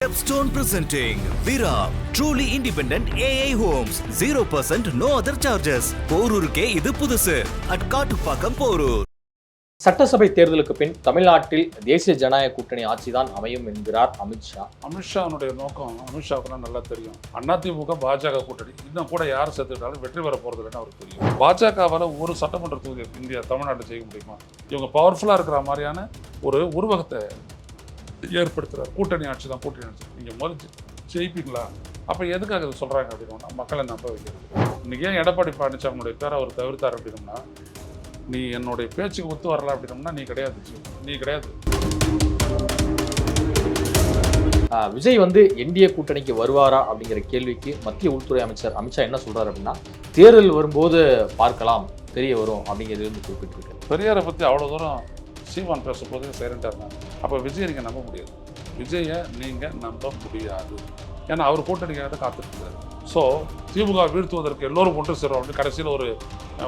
Stepstone presenting Vira, truly independent AI homes, 0% no other charges. போரூருக்கே இது புதுசு. at Kattupakkam Porur. சட்டசபை தேர்தலுக்கு பின் தமிழ்நாட்டில் தேசிய ஜனநாயக கூட்டணி ஆட்சிதான் அமையும் என்கிறார் அமித்ஷா. அமித்ஷாவுடைய நோக்கம் அமித்ஷாவுக்குலாம் நல்லா தெரியும். அதிமுக பாஜக கூட்டணி இன்னும் கூட யார் சேர்த்துக்கிட்டாலும் வெற்றி பெற போறது இல்லைன்னு அவருக்கு தெரியும். பாஜகவால் ஒரு சட்டமன்ற தொகுதி இந்தியா தமிழ்நாட்டில் செய்ய முடியுமா? இவங்க பவர்ஃபுல்லாக இருக்கிற மாதிரியான ஒரு உருவகத்தை ஏற்படுத்துறாரு. கூட்டணி ஆட்சி தான் கூட்டணி ஆட்சி. நீங்கள் முதல் ஜெயிப்பீங்களா? அப்போ எதுக்காக இது சொல்கிறாங்க அப்படின்னா மக்களை நம்ப வைக்கிறது. இன்றைக்கி ஏன் எடப்பாடி பழனிசாமியுடைய பேரை அவர் தவிர்த்தார் அப்படின்னோம்னா, நீ என்னுடைய பேச்சுக்கு ஒத்து வரல அப்படின்னோம்னா நீ கிடையாது. விஜய் என்டிஏ கூட்டணிக்கு வருவாரா அப்படிங்கிற கேள்விக்கு மத்திய உள்துறை அமைச்சர் அமித்ஷா என்ன சொல்றாரு அப்படின்னா, தேர்தல் வரும்போது பார்க்கலாம், தெரிய வரும் அப்படிங்கிறது குறிப்பிட்டிருக்காரு. பெரியாரை பற்றி அவ்வளோ தூரம் சீமான் பேசும்போது சைலண்டாக இருந்தாங்க. அப்போ விஜயை நீங்கள் நம்ப முடியாது. விஜயை நீங்கள் நம்ப முடியாது. ஏன்னா அவர் கூட்டணிக்காக தான் காத்துட்ருக்காரு. ஸோ திமுக வீழ்த்துவதற்கு எல்லோரும் ஒன்று சேரும் அப்படின்னு கடைசியில் ஒரு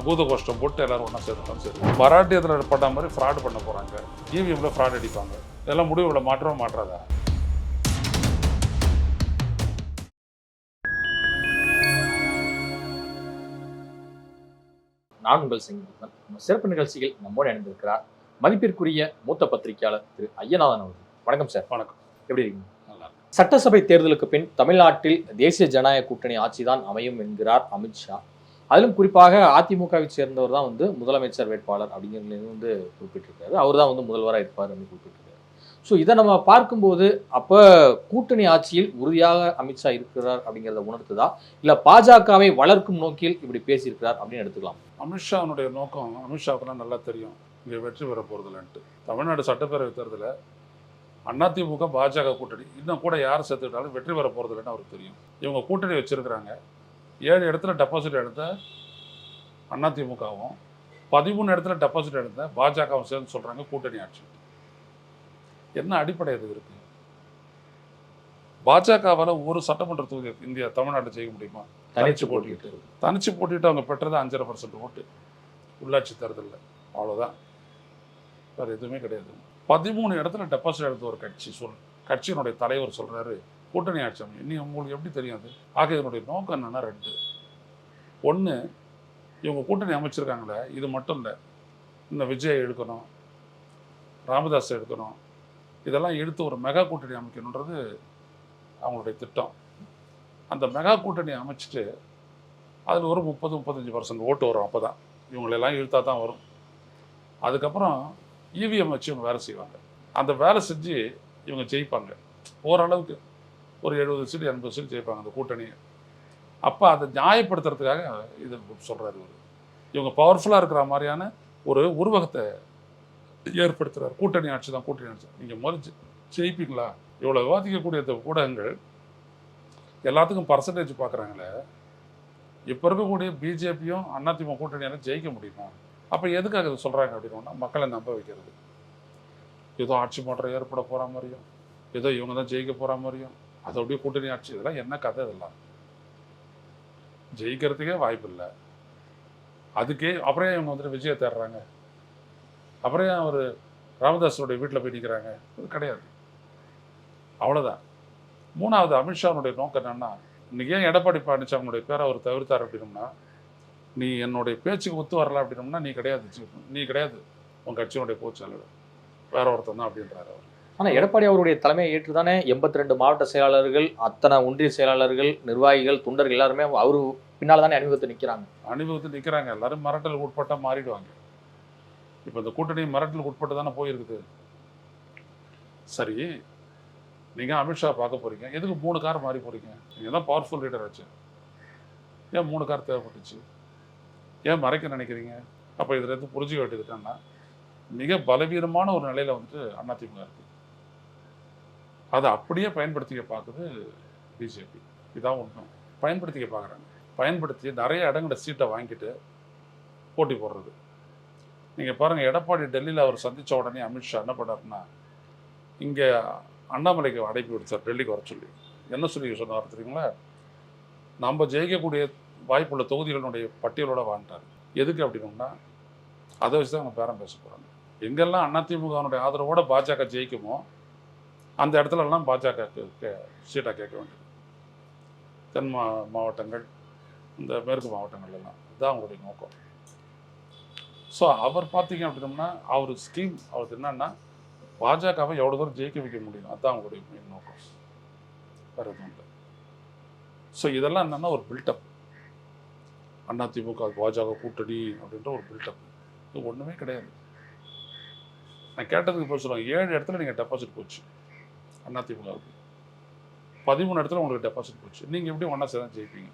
பூத கோஷ்டம் போட்டு எல்லாரும் ஒன்றா சேர்த்துட்டாலும் சரி. மராட்டியத்தில் பண்ண மாதிரி ஃப்ராட் பண்ண போகிறாங்க. இவிஎம்ல ஃப்ராட் அடிப்பாங்க. இதெல்லாம் முடிவுகளை மாற்றாதா? நான் உங்கள் சிங்கன். சிறப்பு நிகழ்ச்சியில் நம்மோடு இணைந்திருக்கிறார் மதிப்பிற்குரிய மூத்த பத்திரிகையாளர் திரு ஐயநாதன் அவர்கள். வணக்கம் சார். வணக்கம். எப்படி இருக்கீங்க? நல்லா. சட்டசபை தேர்தலுக்கு பின் தமிழ்நாட்டில் தேசிய ஜனநாயக கூட்டணி ஆட்சிதான் அமையும் என்கிறார் அமித்ஷா. அதிலும் குறிப்பாக அதிமுகவை சேர்ந்தவர் தான் முதலமைச்சர் வேட்பாளர் அப்படிங்கிறது குறிப்பிட்டிருக்காரு. அவர் தான் முதல்வராக இருப்பார் அப்படின்னு குறிப்பிட்டிருக்காரு. ஸோ இதை நம்ம பார்க்கும்போது அப்போ கூட்டணி ஆட்சியில் உறுதியாக அமித்ஷா இருக்கிறார் அப்படிங்கிறத உணர்த்துதா, இல்லை பாஜகவை வளர்க்கும் நோக்கில் இப்படி பேசியிருக்கிறார் அப்படின்னு எடுத்துக்கலாம்? அமித்ஷாவுடைய நோக்கம் அமித்ஷாவுக்குலாம் நல்லா தெரியும். இங்கே வெற்றி பெற போகிறதில்லன்ட்டு. தமிழ்நாடு சட்டப்பேரவை தேர்தலில் அதிமுக பாஜக கூட்டணி இன்னும் கூட யார் சேர்த்துக்கிட்டாலும் வெற்றி பெற போகிறதில்லன்னு அவருக்கு தெரியும். இவங்க கூட்டணி வச்சுருக்கிறாங்க. 7 இடத்துல டெபாசிட் எடுத்த அதிமுகவும் 13 இடத்துல டெபாசிட் எடுத்த பாஜகவும் சேர்ந்து சொல்கிறாங்க கூட்டணி ஆட்சி. என்ன அடிப்படை இது இருக்குது? பாஜகவால் ஒரு சட்டமன்ற தொகுதி இந்தியா தமிழ்நாட்டை செய்ய முடியுமா? தனிச்சு போட்டிட்டு அவங்க பெற்றது 5.5% ஓட்டு உள்ளாட்சி தேர்தலில். அவ்வளோதான், வேறு எதுவுமே கிடையாது. 13 இடத்துல டெபாசிட் எடுத்த ஒரு கட்சியினுடைய தலைவர் சொல்கிறாரு கூட்டணி ஆட்சி அமையும். இன்னும் உங்களுக்கு எப்படி தெரியும் அது? ஆக இதனுடைய நோக்கம் என்னென்னா 2. 1, இவங்க கூட்டணி அமைச்சிருக்காங்களே, இது மட்டும் இல்லை, இன்னும் விஜய் எடுக்கணும், ராமதாஸ் எடுக்கணும், இதெல்லாம் எடுத்து ஒரு மெகா கூட்டணி அமைக்கணுன்றது அவங்களுடைய திட்டம். அந்த மெகா கூட்டணி அமைச்சிட்டு அதில் ஒரு 30-35% ஓட்டு வரும். அப்போ தான் இவங்களெல்லாம் இழுத்தா தான் வரும். அதுக்கப்புறம் இவிஎம் வச்சு இவங்க வேலை செய்வாங்க. அந்த வேலை செஞ்சு இவங்க ஜெயிப்பாங்க. ஓரளவுக்கு ஒரு 70 சீட் 80 சீட் ஜெயிப்பாங்க அந்த கூட்டணியை. அப்போ அதை நியாயப்படுத்துறதுக்காக இது சொல்கிறாரு. இவங்க பவர்ஃபுல்லாக இருக்கிற மாதிரியான ஒரு உருவகத்தை ஏற்படுத்துகிறார். கூட்டணி ஆட்சி தான் கூட்டணி ஆட்சி. நீங்கள் முதல் ஜெயிப்பீங்களா? இவ்வளோ விவாதிக்கக்கூடிய இந்த ஊடகங்கள் எல்லாத்துக்கும் பர்சன்டேஜ் பார்க்குறாங்களே. இப்போ இருக்கக்கூடிய பிஜேபியும் அதிமுக கூட்டணியால் ஜெயிக்க முடியுமா? அப்போ எதுக்காக இது சொல்கிறாங்க அப்படின்னா மக்களை நம்ப வைக்கிறது. ஏதோ ஆட்சி மாற்றம் ஏற்பட போகிற மாதிரியும், ஏதோ இவங்க தான் ஜெயிக்க போகிற மாதிரியும், அது அப்படியே கூட்டணி ஆட்சி. இதெல்லாம் என்ன கதை? இதெல்லாம் ஜெயிக்கிறதுக்கே வாய்ப்பு இல்லை. அதுக்கே அப்புறம் இவங்க விஜயை தேடுறாங்க. அப்புறம் அவர் ராமதாஸனுடைய வீட்டில் போய் நிற்கிறாங்க. அது கிடையாது. அவ்வளோதான். 3வது, அமித்ஷாவுடைய நோக்கம் என்னென்னா, இன்றைக்கி ஏன் எடப்பாடி பழனிசாமியுடைய பேரை அவர் தவிர்த்தார் அப்படின்னோம்னா, நீ என்னுடைய பேச்சுக்கு ஒத்து வரல அப்படின்னோம்னா நீ கிடையாது உன் கட்சியினுடைய பொதுச்செயலாளர், வேற ஒருத்தன் தான் அப்படின்றாரு அவர். ஆனால் எடப்பாடி அவருடைய தலைமையை ஏற்றுதானே 82 மாவட்ட செயலாளர்கள், அத்தனை ஒன்றிய செயலாளர்கள், நிர்வாகிகள், தொண்டர்கள் எல்லாருமே அவரு பின்னால் தானே அணிவகுத்து நிற்கிறாங்க. எல்லாரும் மிரட்டலுக்கு உட்பட்டால் மாறிடுவாங்க. இப்போ இந்த கூட்டணி மிரட்டலுக்கு உட்பட்டு தானே போயிருக்குது. சரி, நீங்கள் அமித்ஷா பார்க்க போகிறீங்க, எதுக்கு 3 கார் மாறி போகிறீங்க? நீங்கள் தான் பவர்ஃபுல் லீடர் ஆச்சு. ஏன் 3 கார் தேவைப்பட்டுச்சு? ஏன் மறைக்க நினைக்கிறீங்க? அப்போ இதில் இருந்து புரிஞ்சுக்க வேண்டியதுன்னா, மிக பலவீனமான ஒரு நிலையில் அதிமுக இருக்குது. அதை அப்படியே பயன்படுத்திக்க பார்க்குது பிஜேபி. இதான் ஒன்றும் பயன்படுத்திக்க பார்க்குறாங்க. பயன்படுத்தி நிறைய இடங்கள சீட்டை வாங்கிட்டு போட்டி போடுறது. நீங்கள் பாருங்கள், எடப்பாடி டெல்லியில் அவர் சந்தித்த உடனே அமித்ஷா என்ன பண்ணாருன்னா, இங்கே அண்ணாமலைக்கு அடைப்பு விடுத்தார் டெல்லிக்கு வர சொல்லி. என்ன சொல்லி சொன்னார் தெரியுங்களா? நம்ம ஜெயிக்கக்கூடிய வாய்ப்புள்ள தொகுதிகளினுடைய பட்டியலோட வாழ்ந்தார். எதுக்கு அப்படின்னா, அதை வச்சு தான் அவங்க பேரம் பேச போகிறாங்க. எங்கெல்லாம் அதிமுகனுடைய ஆதரவோடு பாஜக ஜெயிக்குமோ அந்த இடத்துலலாம் பாஜக சீட்டாக கேட்க வேண்டியது. தென் மாவட்டங்கள், இந்த மேற்கு மாவட்டங்கள் எல்லாம் இதுதான் அவங்களுடைய நோக்கம். ஸோ அவர் பார்த்தீங்க அப்படின்னோம்னா அவர் ஸ்கீம் அவருக்கு என்னன்னா பாஜகவை எவ்வளோ தூரம் ஜெயிக்க வைக்க முடியும், அதுதான் அவங்களுடைய மெயின் நோக்கம், வேறு எதுவும் இல்லை. ஸோ இதெல்லாம் என்னென்னா ஒரு பில்டப், அதிமுக பாஜக கூட்டணி அப்படின்ற ஒரு பில்டப். இது ஒன்றுமே கிடையாது. நான் கேட்டதுக்கு போய் சொல்லுவாங்க 7 இடத்துல நீங்கள் டெபாசிட் போச்சு அதிமுகவுக்கு, 13 இடத்துல உங்களுக்கு டெபாசிட் போச்சு. நீங்கள் எப்படி ஒன்றா சேர்ந்து ஜெயிப்பீங்க?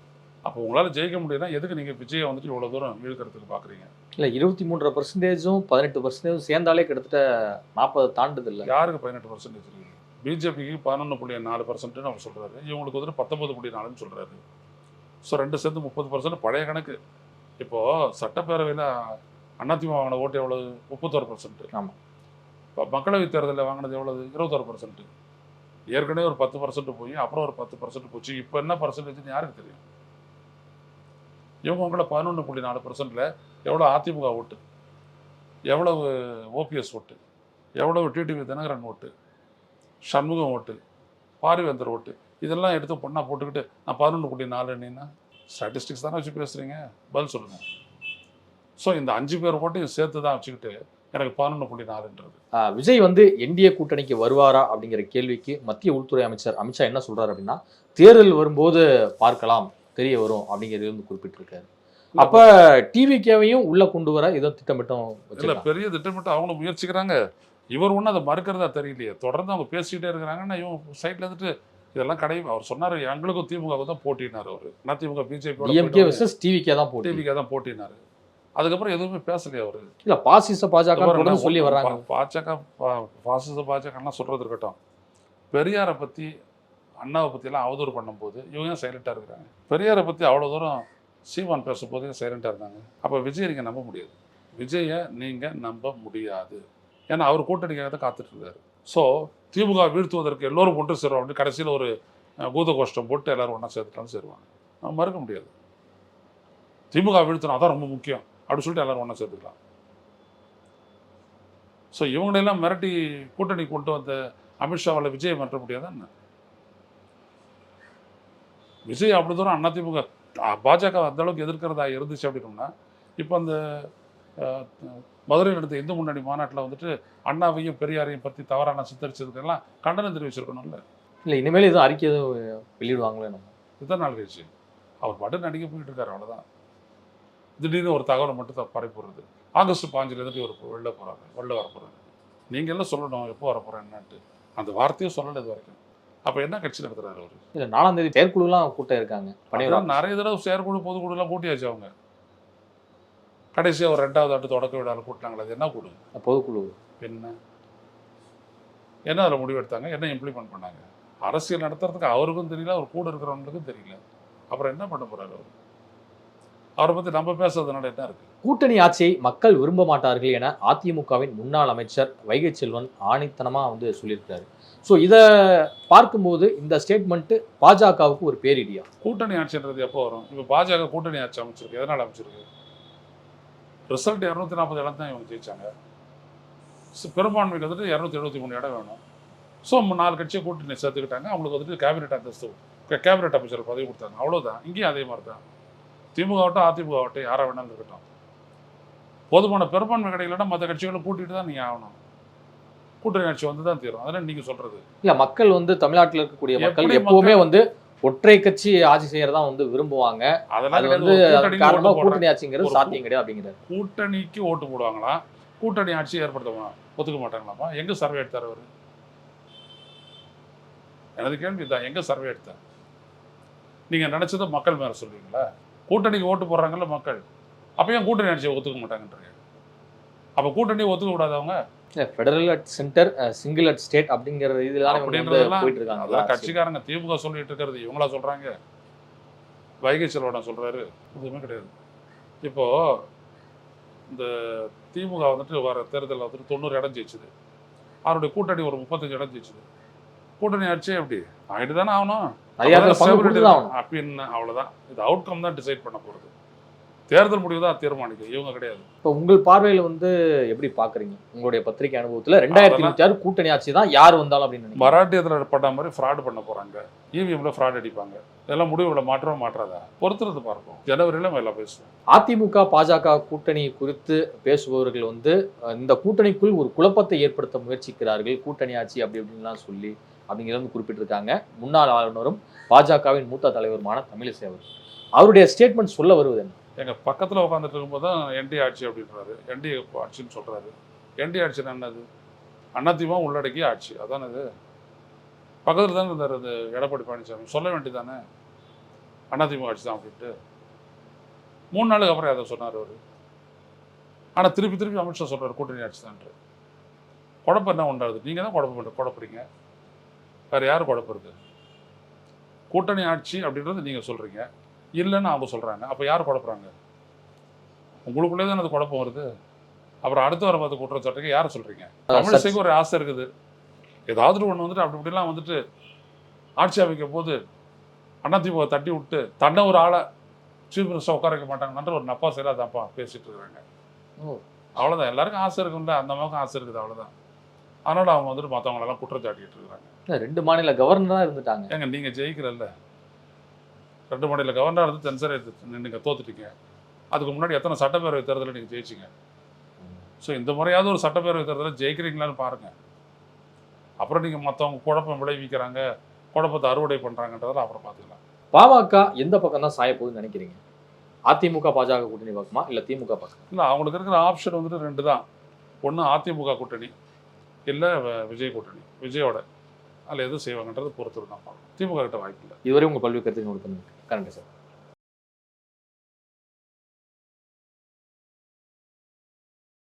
அப்போ உங்களால் ஜெயிக்க முடியும்னா எதுக்கு நீங்கள் விஜயை வந்துட்டு இவ்வளோ தூரம் இழுக்கிறதுக்கு பார்க்குறீங்க? இல்லை 23% 18% சேர்ந்தாலே கிட்டத்தட்ட 40 தாண்டுது இல்லை. யாருக்கு 18% இருக்குது? பிஜேபிக்கு 11.4% அவர் சொல்கிறாரு, இவங்களுக்கு வந்துட்டு 19.4% சொல்கிறாரு. ஸோ 2 சேர்ந்து 30% பழைய கணக்கு. இப்போது சட்டப்பேரவையில் அதிமுக வாங்கின ஓட்டு எவ்வளவு? 31%. ஆமாம். இப்போ மக்களவைத் தேர்தலில் வாங்கினது எவ்வளவு? 21%. ஏற்கனவே ஒரு 10% போய் அப்புறம் ஒரு 10% போச்சு. இப்போ என்ன பர்சன்டேஜ்னு யாருக்கு தெரியும்? இவங்க உங்களை 11.4%ல் எவ்வளோ அதிமுக ஓட்டு, எவ்வளவு ஓபிஎஸ் ஓட்டு, எவ்வளவு டிடிவி தினகரன் ஓட்டு, சண்முகம் ஓட்டு, பாரிவேந்தர் ஓட்டு, இதெல்லாம் எடுத்து பொண்ணா போட்டுக்கிட்டு நான் 11.4ன்னா ஸ்டாட்டிஸ்டிக்ஸ் தானே வச்சு பேசுகிறீங்க, பதில் சொல்லுங்கள். ஸோ இந்த 5 பேர் ஓட்டையும் சேர்த்து தான் வச்சுக்கிட்டு எனக்கு 11.4ன்றது. விஜய் வந்து என்டிஏ கூட்டணிக்கு வருவாரா அப்படிங்கிற கேள்விக்கு மத்திய உள்துறை அமைச்சர் அமித்ஷா என்ன சொல்றாரு அப்படின்னா, தேர்தல் வரும்போது பார்க்கலாம், தெரிய வரும் அப்படிங்கிறது வந்து குறிப்பிட்டிருக்காரு. அப்ப டிவிகேவையும் உள்ள கொண்டு வர ஏதோ திட்டமிட்டம் இல்லை, பெரிய திட்டமிட்டம் அவங்களும் முயற்சிக்கிறாங்க. இவர் ஒன்றும் அதை மறுக்கிறதா தெரியலையே. தொடர்ந்து அவங்க பேசிக்கிட்டே இருக்கிறாங்கன்னா இவங்க சைட்ல இருந்துட்டு இதெல்லாம் கிடையாது. அவர் சொன்னார் எங்களுக்கும் திமுக தான் போட்டினார். அவர் அதிமுக பிஜேபி டிவிகே தான் போட்டினார். அதுக்கப்புறம் எதுவுமே பேசலையே அவரு. இல்ல பாசிச பாஜக சொல்லி வர்றாங்க. பாசிச பாஜகலாம் சொல்றது இருக்கட்டும், பெரியாரை பத்தி அண்ணாவை பற்றியெல்லாம் அவதூறு பண்ணும்போது இவங்க சைலண்டாக இருக்கிறாங்க. பெரியாரை பற்றி அவ்வளோ தூரம் சீமான் பேசும்போது சைலண்டாக இருந்தாங்க. அப்போ விஜய் நீங்கள் நம்ப முடியாது, விஜயை நீங்கள் நம்ப முடியாது. ஏன்னா அவர் கூட்டணிக்காக தான் காத்துட்ருக்காரு. ஸோ திமுக வீழ்த்துவதற்கு எல்லோரும் ஒன்று சேருவோம் அப்படின்னு கடைசியில் ஒரு பூத கோஷ்டம் போட்டு எல்லோரும் ஒன்றா சேர்த்துட்டாலும் சேருவாங்க. நம்ம மறுக்க முடியாது. திமுக வீழ்த்தணும் அதான் ரொம்ப முக்கியம் அப்படின்னு சொல்லிட்டு எல்லோரும் ஒன்றா சேர்த்துக்கலாம். ஸோ இவங்களெல்லாம் மிரட்டி கூட்டணி கொண்டு வந்த அமித்ஷாவால் விஜயை மிரட்ட முடியாதா என்ன? விஜய் அப்படி தூரம் அதிமுக பாஜக அந்த அளவுக்கு எதிர்க்கிறதா இருந்துச்சு அப்படின்னோம்னா, இப்போ அந்த மதுரையில் நடந்த இந்து முன்னணி மாநாட்டில் வந்துட்டு அண்ணாவையும் பெரியாரையும் பற்றி தவறான சித்தரிச்சதுக்கெல்லாம் கண்டனம் தெரிவிச்சிருக்கணும்ல. இல்லை இனிமேல் எதுவும் அறிக்கை எதுவும் வெளியிடுவாங்களே? நம்ம இதுதான் நாள் கழிச்சு அவர் மட்டும் நடிக்க போயிட்டு இருக்காரு, அவ்வளோதான். திடீர்னு ஒரு தகவலை மட்டும் பரப்பிடுறது. ஆகஸ்ட் 5 ஒரு வெளில வர போகிறாங்க. நீங்கள் எல்லாம் சொல்லணும் எப்போ வர போகிறேன் என்னன்ட்டு. அந்த வார்த்தையும் சொல்லலை இது வரைக்கும். அப்போ என்ன கட்சி நடத்துறாரு அவர்? இல்லை 4ஆம் தேதி செயற்குழுலாம் கூட்டம் இருக்காங்க. நிறைய தடவை செயற்குழு பொதுக்குழுலாம் கூட்டியாச்சு. அவங்க கடைசியாக ஒரு 2வது ஆண்டு தொடக்க விழாவில் கூட்டினாங்களே, அது என்ன குழு? பொதுக்குழு. என்ன அதில் முடிவெடுத்தாங்க, என்ன இம்ப்ளிமெண்ட் பண்ணாங்க? அரசியல் நடத்துறதுக்கு அவருக்கும் தெரியல, அவர் கூட இருக்கிறவங்களுக்கும் தெரியல. அப்புறம் என்ன பண்ண போறாரு அவர்? அவரை பற்றி நம்ம பேசுறதுனால என்ன இருக்கு? கூட்டணி ஆட்சியை மக்கள் விரும்ப மாட்டார்கள் என அதிமுகவின் முன்னாள் அமைச்சர் வைகை செல்வன் ஆணித்தனமா வந்து சொல்லியிருக்காரு. ஸோ இதை பார்க்கும்போது இந்த ஸ்டேட்மெண்ட் பாஜகவுக்கு ஒரு பேரிடியா? கூட்டணி ஆட்சின்றது எப்போ வரும்? இப்போ பாஜக கூட்டணி ஆட்சி அமைச்சிருக்கு, எதனால் அமைச்சிருக்கு? ரிசல்ட் 240 இடம் தான் இவங்க ஜெயிச்சாங்க. பெரும்பான்மைக்கு வந்துட்டு 273 இடம் வேணும். ஸோ 4 கட்சியை கூட்டணி சேர்த்துக்கிட்டாங்க. அவங்களுக்கு வந்துட்டு கேபினெட் அந்தஸ்து, கேபினெட் அமைச்சர் பதவி கொடுத்தாங்க, அவ்வளோதான். இங்கேயும் அதே மாதிரி தான். திமுக ஆகட்டும் அதிமுக ஆகட்டும் யாராக வேணாலும் இருக்கட்டும், போதுமான பெரும்பான்மை கிடைக்கலன்னா மற்ற கட்சிகளும் கூட்டிகிட்டு தான் நீங்கள் ஆகணும். கூட்டணி ஆட்சி வந்து தான் தீரும். அதனால நீங்க சொல்றது இல்ல, மக்கள் வந்து தமிழ்நாட்டில் இருக்கக்கூடிய மக்கள் எப்பவுமே வந்து ஒற்றை கட்சி ஆட்சி செய்யறதா வந்து விரும்புவாங்க. அதனால வந்து காரணமா கூட்டணி ஆட்சிங்கிறது சாத்தியம் கிடையாது அப்படிங்கிறாரு. கூட்டணிக்கு ஓட்டு போடுவாங்களா, கூட்டணி ஆட்சி ஏற்படுத்துவாங்க ஒத்துக்க மாட்டாங்களாமா? எங்க சர்வே எடுத்தார் அவரு? எனது கேள்வி தான், எங்க சர்வே எடுத்தார்? நீங்க நினைச்சதை மக்கள் மேல சொல்றீங்களா? கூட்டணிக்கு ஓட்டு போடுறாங்கல்ல மக்கள், அப்ப ஏன் கூட்டணி ஆட்சியை ஒத்துக்க மாட்டாங்கன்றீங்க? அப்ப கூட்டணியை ஒத்துக்க கூடாதவங்க federal at centre single at state அப்படிங்கிற இதெல்லாம் போயிட்டு இருக்காங்க. அதான் கட்சிக்காரங்க திமுக சொல்லிட்டு இருக்கிறது இவங்களா சொல்றாங்க. வைகை செல்வன் சொல்றாரு, எதுவுமே கிடையாது. இப்போ இந்த திமுக வந்துட்டு வர தேர்தலில் வந்துட்டு 90 இடம் ஜெயிச்சுது, அவருடைய கூட்டணி ஒரு 35 இடம் ஜெயிச்சுது. கூட்டணி ஆட்சியே எப்படி ஆகிட்டு தானே ஆகணும் அப்படின்னு, அவ்வளவுதான். இது அவுட்கம் தான் டிசைட் பண்ண போறது. தேர்தல் முடிவு தான் தீர்மானிக்கும், இவங்க கிடையாது. இப்போ உங்கள் பார்வையில் வந்து எப்படி பாக்குறீங்க உங்களுடைய பத்திரிகை அனுபவத்துல 2026 கூட்டணி ஆட்சி தான் யார் வந்தாலும் அப்படின்னு நினைக்கிறீங்க? மராட்டியத்தில் பண்ண மாதிரி ஃப்ராட் பண்ண போறாங்க, இவிஎம்ல ஃப்ராட் அடிப்பாங்க, இதெல்லாம் முடிவுகளை மாற்றவும் மாற்றாதா பொறுத்துறது பார்ப்போம். ஜனவரியில எல்லாம் பேசுவோம். அதிமுக பாஜக கூட்டணி குறித்து பேசுபவர்கள் வந்து இந்த கூட்டணிக்குள் ஒரு குழப்பத்தை ஏற்படுத்த முயற்சிக்கிறார்கள், கூட்டணி ஆட்சி அப்படி இப்படின்லாம் சொல்லி அப்படிங்கிறது குறிப்பிட்டிருக்காங்க. முன்னாள் ஆளுநரும் பாஜகவின் மூத்த தலைவருமான தமிழிசை அவர் அவருடைய ஸ்டேட்மெண்ட் சொல்ல வருவது என்ன? எங்க பக்கத்துல உட்காந்துட்டு இருக்கும்போது தான் என்டி ஆட்சி அப்படின்றாரு, என்டி ஆட்சின்னு சொல்றாரு. என்டி ஆட்சின்னு என்னது? அதிமுக உள்ளடக்கிய ஆட்சி அதானே இது. பக்கத்தில் தானே இருந்தார் அது எடப்பாடி பழனிசாமி, சொல்ல வேண்டியதானே அதிமுக ஆட்சி தான் அப்படின்ட்டு. 3 நாளுக்கு அப்புறம் அதை சொன்னார் அவர். ஆனால் திருப்பி அமித்ஷா சொல்றாரு கூட்டணி ஆட்சி தான். குழப்பம் என்ன உண்டாகுது? நீங்கள் தான் குழப்பறீங்க, வேற யார் குழப்பறது? கூட்டணி ஆட்சி அப்படின்றது நீங்கள் சொல்றீங்க, இல்லைன்னு அவங்க சொல்றாங்க. அப்போ யார் குழப்பறாங்க? உங்களுக்குள்ளே தான் அது குழப்பம் வருது. அப்புறம் அடுத்த வர பார்த்து குற்றச்சாட்டுக்கு யாரை சொல்றீங்க? தமிழிசைக்கு ஒரு ஆசை இருக்குது, ஏதாவது ஒன்று வந்துட்டு அப்படி இப்படிலாம் வந்துட்டு ஆட்சி அமைக்கும் போது அதிமுக தட்டி விட்டு தன்னை ஒரு ஆளை சீஃப் மினிஸ்டர் உட்கார வைக்க மாட்டாங்கன்ற ஒரு நப்பா செயலாதான்ப்பா பேசிட்டு இருக்கிறாங்க. அவ்வளோதான். எல்லாருக்கும் ஆசை இருக்கும்ல, அந்த மாதிரி ஆசை இருக்குது, அவ்வளோதான். அதனால அவங்க வந்துட்டு மற்றவங்களெல்லாம் குற்றச்சாட்டிட்டு இருக்கிறாங்க. 2 மாநில கவர்னராக இருந்துட்டாங்க. ஏங்க நீங்கள் ஜெயிக்கிறல்ல, 2 மாநில கவர்னராக இருந்து தென்சரை நீங்கள் தோத்துட்டீங்க. அதுக்கு முன்னாடி எத்தனை சட்டப்பேரவை தேர்தலில் நீங்கள் ஜெயிச்சிங்க? ஸோ இந்த முறையாவது ஒரு சட்டப்பேரவை தேர்தலில் ஜெயிக்கிறீங்களான்னு பாருங்கள். அப்புறம் நீங்கள் மற்றவங்க குழப்பம் விளைவிக்கிறாங்க, குழப்பத்தை அறுவடை பண்ணுறாங்கன்றதில் அப்புறம் பார்த்துக்கலாம். பாமக எந்த பக்கம் தான் சாய போகுதுன்னு நினைக்கிறீங்க? அதிமுக பாஜக கூட்டணி பக்கமா இல்லை திமுக பக்கம்? இல்லை, அவங்களுக்கு இருக்கிற ஆப்ஷன் வந்துட்டு 2 தான். ஒன்று அதிமுக கூட்டணி, இல்லை விஜய் கூட்டணி. விஜயோட அதில் எது செய்வாங்கன்றது பொறுத்து தான் பார்க்கணும். திமுக கிட்ட வாய்ப்பு இல்லை. இதுவரை உங்கள் பல்வேறு கருத்துக்கு கொடுக்கணும். கரெக்டாக சார்.